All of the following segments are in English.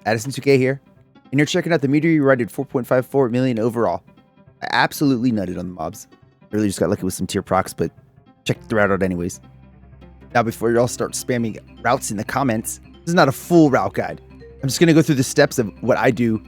Addison2K here, and you're checking out the meteor you rated 4.54 million overall. I absolutely nutted on the mobs. I really just got lucky with some tier procs, but check the route out anyways. Now, before you all start spamming routes in the comments, this is not a full route guide. I'm just going to go through the steps of what I do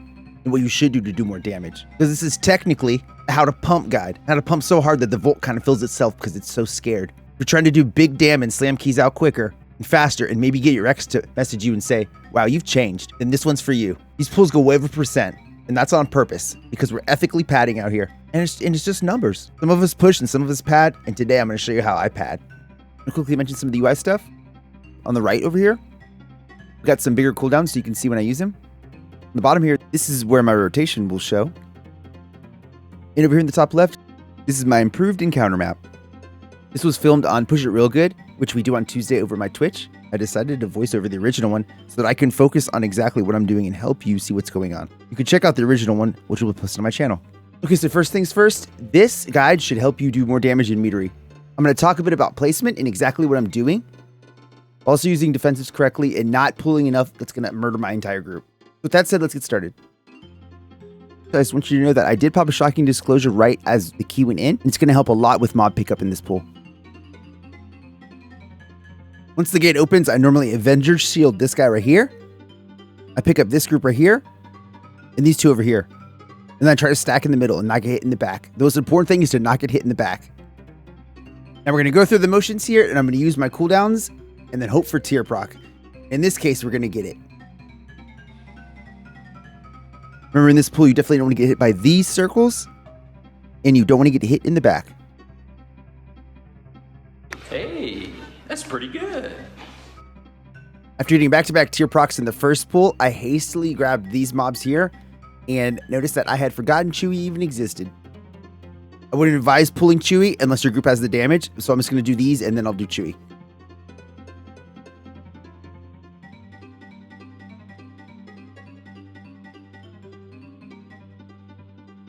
and what you should do more damage. Because this is technically a how to pump guide. How to pump so hard that the Volt kind of fills itself because it's so scared. If you're trying to do big damage and slam keys out quicker and faster and maybe get your ex to message you and say, wow, you've changed, then this one's for you. These pulls go way over percent, and that's on purpose because we're ethically padding out here. And it's just numbers. Some of us push and some of us pad, and today I'm going to show you how I pad. I'm going to quickly mention some of the UI stuff. On the right over here, we got some bigger cooldowns so you can see when I use them. On the bottom here, this is where my rotation will show. And over here in the top left, this is my improved encounter map. This was filmed on Push It Real Good, which we do on Tuesday over my Twitch. I decided to voice over the original one so that I can focus on exactly what I'm doing and help you see what's going on. You can check out the original one, which will be posted on my channel. Okay, so first things first, this guide should help you do more damage in Meadery. I'm going to talk a bit about placement and exactly what I'm doing. Also using defensives correctly and not pulling enough that's going to murder my entire group. With that said, let's get started. I just want you to know that I did pop a shocking disclosure right as the key went in. And it's going to help a lot with mob pickup in this pool. Once the gate opens, I normally Avenger shield this guy right here. I pick up this group right here. And these two over here. And then I try to stack in the middle and not get hit in the back. The most important thing is to not get hit in the back. Now we're going to go through the motions here, and I'm going to use my cooldowns and then hope for tier proc. In this case, we're going to get it. Remember, in this pool, you definitely don't want to get hit by these circles, and you don't want to get hit in the back. Hey, that's pretty good. After getting back-to-back tier procs in the first pool, I hastily grabbed these mobs here, and noticed that I had forgotten Chewy even existed. I wouldn't advise pulling Chewy unless your group has the damage, so I'm just going to do these, and then I'll do Chewy.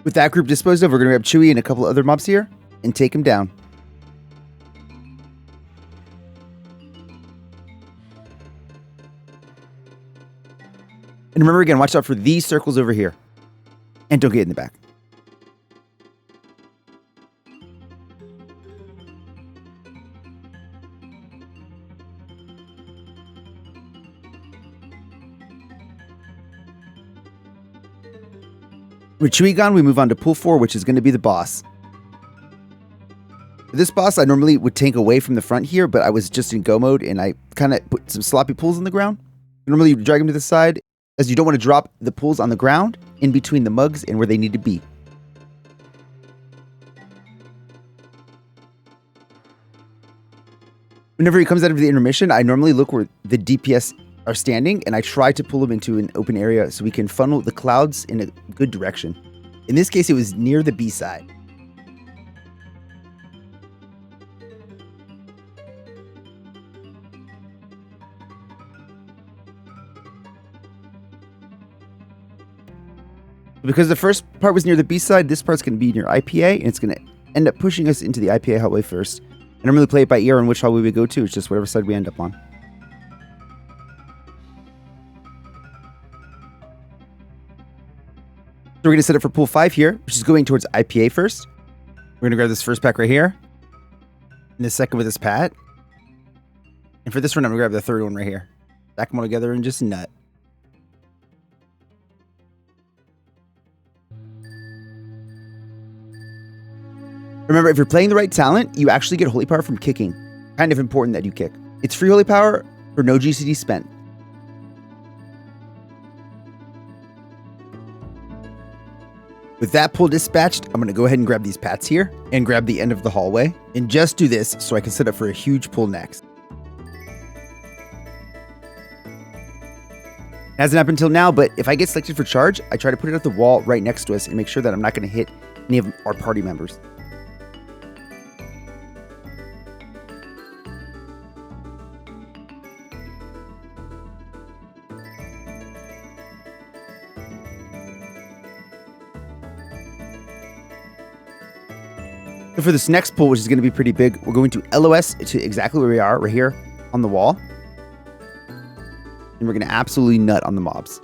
With that group disposed of, we're going to grab Chewy and a couple other mobs here and take him down. And remember again, watch out for these circles over here. And don't get in the back. With Chewy gone, we move on to pool 4, which is going to be the boss. For this boss, I normally would tank away from the front here, but I was just in go mode, and I kind of put some sloppy pulls on the ground. Normally, you drag them to the side, as you don't want to drop the pulls on the ground in between the mugs and where they need to be. Whenever he comes out of the intermission, I normally look where the DPS are standing, and I try to pull them into an open area so we can funnel the clouds in a good direction. In this case, it was near the B side. Because the first part was near the B side, this part's going to be near IPA, and it's going to end up pushing us into the IPA hallway first. I don't really play it by ear on which hallway we go to, it's just whatever side we end up on. So we're going to set up for pool 5 here, which is going towards IPA first. We're going to grab this first pack right here. And the second with this pat. And for this one, I'm going to grab the third one right here. Stack them all together and just nut. Remember, if you're playing the right talent, you actually get holy power from kicking. Kind of important that you kick. It's free holy power for no GCD spent. With that pull dispatched, I'm going to go ahead and grab these pats here and grab the end of the hallway and just do this so I can set up for a huge pull next. Hasn't happened until now, but if I get selected for charge, I try to put it at the wall right next to us and make sure that I'm not going to hit any of our party members. So for this next pull, which is going to be pretty big, we're going to LOS to exactly where we are, right here on the wall. And we're going to absolutely nut on the mobs.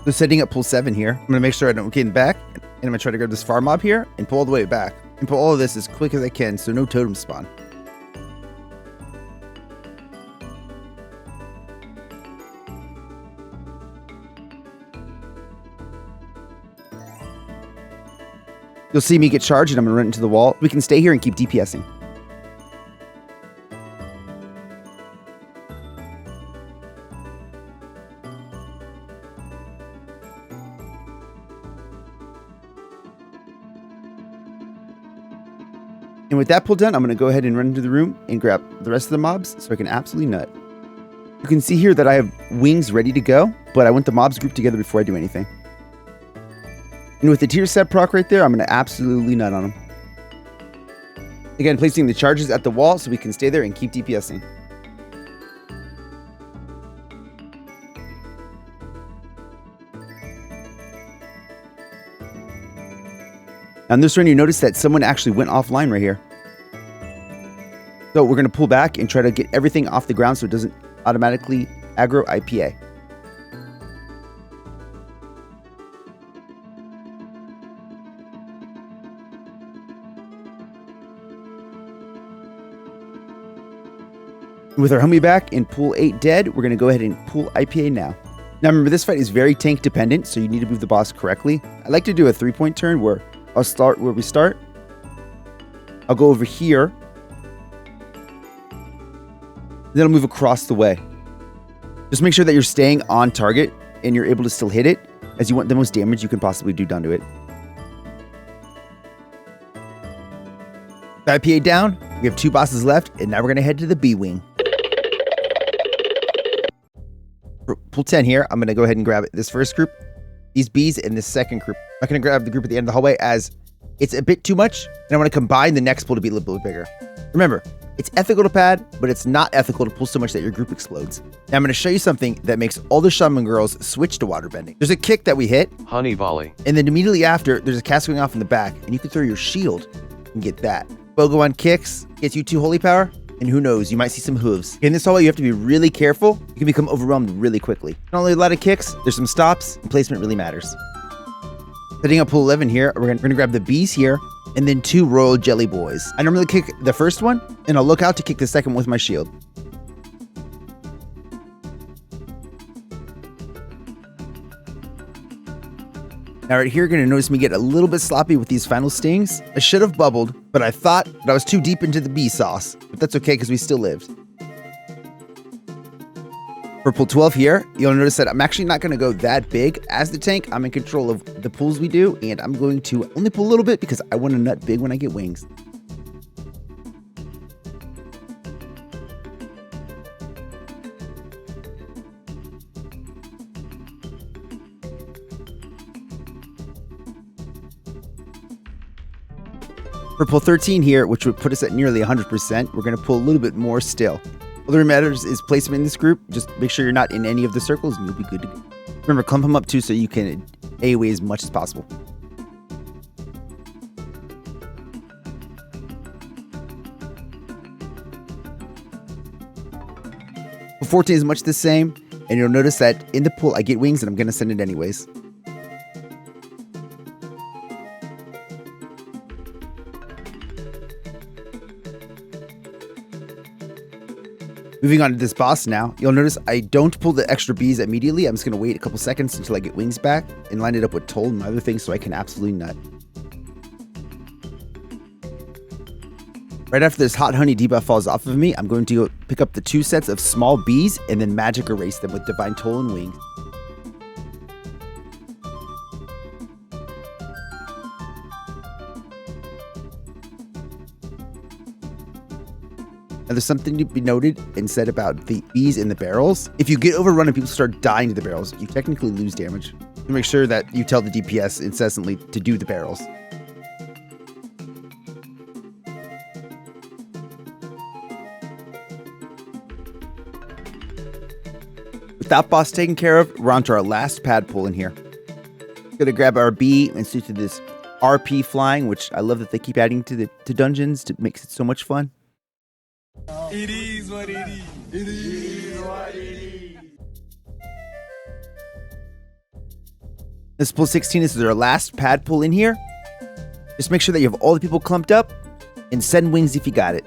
So setting up pull 7 here. I'm gonna make sure I don't get in back, and I'm gonna try to grab this far mob here and pull all the way back. And pull all of this as quick as I can so no totems spawn. You'll see me get charged and I'm gonna run into the wall. We can stay here and keep DPSing. And with that pull done, I'm gonna go ahead and run into the room and grab the rest of the mobs so I can absolutely nut. You can see here that I have wings ready to go, but I want the mobs grouped together before I do anything. And with the tier set proc right there, I'm going to absolutely nut on them. Again, placing the charges at the wall so we can stay there and keep DPSing. On this run, you notice that someone actually went offline right here. So we're going to pull back and try to get everything off the ground so it doesn't automatically aggro IPA. With our homie back in pool 8 dead, we're going to go ahead and pool IPA now. Now remember, this fight is very tank dependent, so you need to move the boss correctly. I like to do a 3-point turn where I'll start where we start. I'll go over here. Then I'll move across the way. Just make sure that you're staying on target and you're able to still hit it, as you want the most damage you can possibly do done to it. IPA down. We have 2 bosses left, and now we're going to head to the B wing. For pool 10 here, I'm going to go ahead and grab this first group, these Bs, and this second group. I'm not going to grab the group at the end of the hallway as it's a bit too much, and I want to combine the next pool to be a little bit bigger. Remember, it's ethical to pad, but it's not ethical to pull so much that your group explodes. Now I'm going to show you something that makes all the shaman girls switch to waterbending. There's a kick that we hit, honey volley, and then immediately after, there's a cast going off in the back, and you can throw your shield and get that. Bogo on kicks, gets you 2 holy power, and who knows, you might see some hooves. In this hallway, you have to be really careful. You can become overwhelmed really quickly. Not only a lot of kicks, there's some stops, and placement really matters. Setting up pool 11 here, we're gonna grab the bees here, and then 2 royal jelly boys. I normally kick the first one, and I'll look out to kick the second one with my shield. Now right here, you're gonna notice me get a little bit sloppy with these final stings. I should have bubbled, but I thought that I was too deep into the bee sauce, but that's okay because we still lived. For pool 12 here, you'll notice that I'm actually not gonna go that big as the tank. I'm in control of the pools we do, and I'm going to only pull a little bit because I want to nut big when I get wings. For pull 13 here, which would put us at nearly 100%, we're going to pull a little bit more still. All that matters is placement in this group. Just make sure you're not in any of the circles and you'll be good to go. Remember, clump them up too so you can AoE as much as possible. Pull 14 is much the same, and you'll notice that in the pool I get wings and I'm going to send it anyways. Moving on to this boss now, you'll notice I don't pull the extra bees immediately. I'm just going to wait a couple seconds until I get wings back and line it up with toll and other things so I can absolutely nut. Right after this hot honey debuff falls off of me, I'm going to go pick up the 2 sets of small bees and then magic erase them with divine toll and wings. Now, there's something to be noted and said about the bees in the barrels. If you get overrun and people start dying to the barrels, you technically lose damage. So make sure that you tell the DPS incessantly to do the barrels. With that boss taken care of, we're on to our last pad pull in here. Gonna grab our bee and switch to this RP flying, which I love that they keep adding to dungeons to make it so much fun. It is what it is. It is what it is. This is pool 16. This is our last pad pull in here. Just make sure that you have all the people clumped up and send wings if you got it.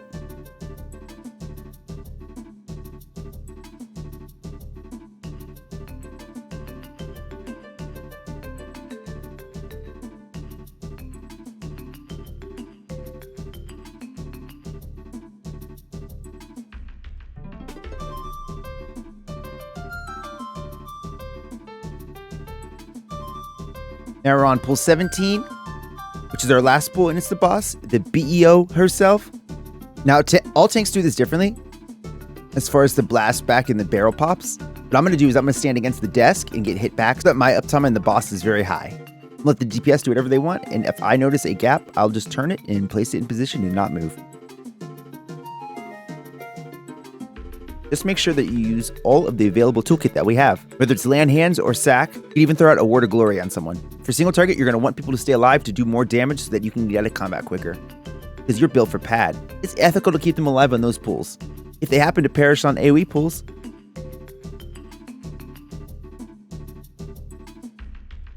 Now we're on pool 17, which is our last pool, and it's the boss, the BEO herself. Now, all tanks do this differently as far as the blast back and the barrel pops. What I'm going to do is I'm going to stand against the desk and get hit back so that my uptime on the boss is very high. Let the DPS do whatever they want, and if I notice a gap, I'll just turn it and place it in position and not move. Just make sure that you use all of the available toolkit that we have. Whether it's land hands or sack, you can even throw out a word of glory on someone. For single target, you're going to want people to stay alive to do more damage so that you can get out of combat quicker. Because you're built for pad. It's ethical to keep them alive on those pools. If they happen to perish on AoE pools.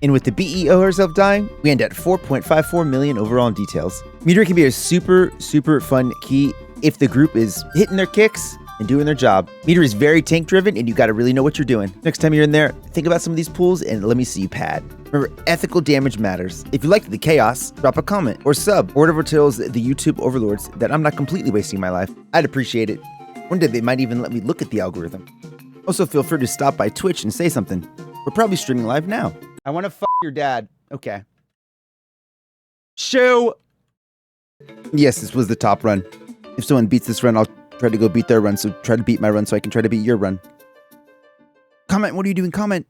And with the BEO herself dying, we end at 4.54 million overall in details. Meadery can be a super, super fun key if the group is hitting their kicks and doing their job. Meadery is very tank driven and you gotta really know what you're doing. Next time you're in there, think about some of these pools and let me see you pad. Remember, ethical damage matters. If you liked the chaos, drop a comment or sub or whatever tells the YouTube overlords that I'm not completely wasting my life. I'd appreciate it. One day they might even let me look at the algorithm. Also feel free to stop by Twitch and say something. We're probably streaming live now. I wanna fuck your dad. Okay. Shoo! Yes, this was the top run. If someone beats this run, I'll try to go beat their run, so try to beat my run so I can try to beat your run. Comment, what are you doing? Comment.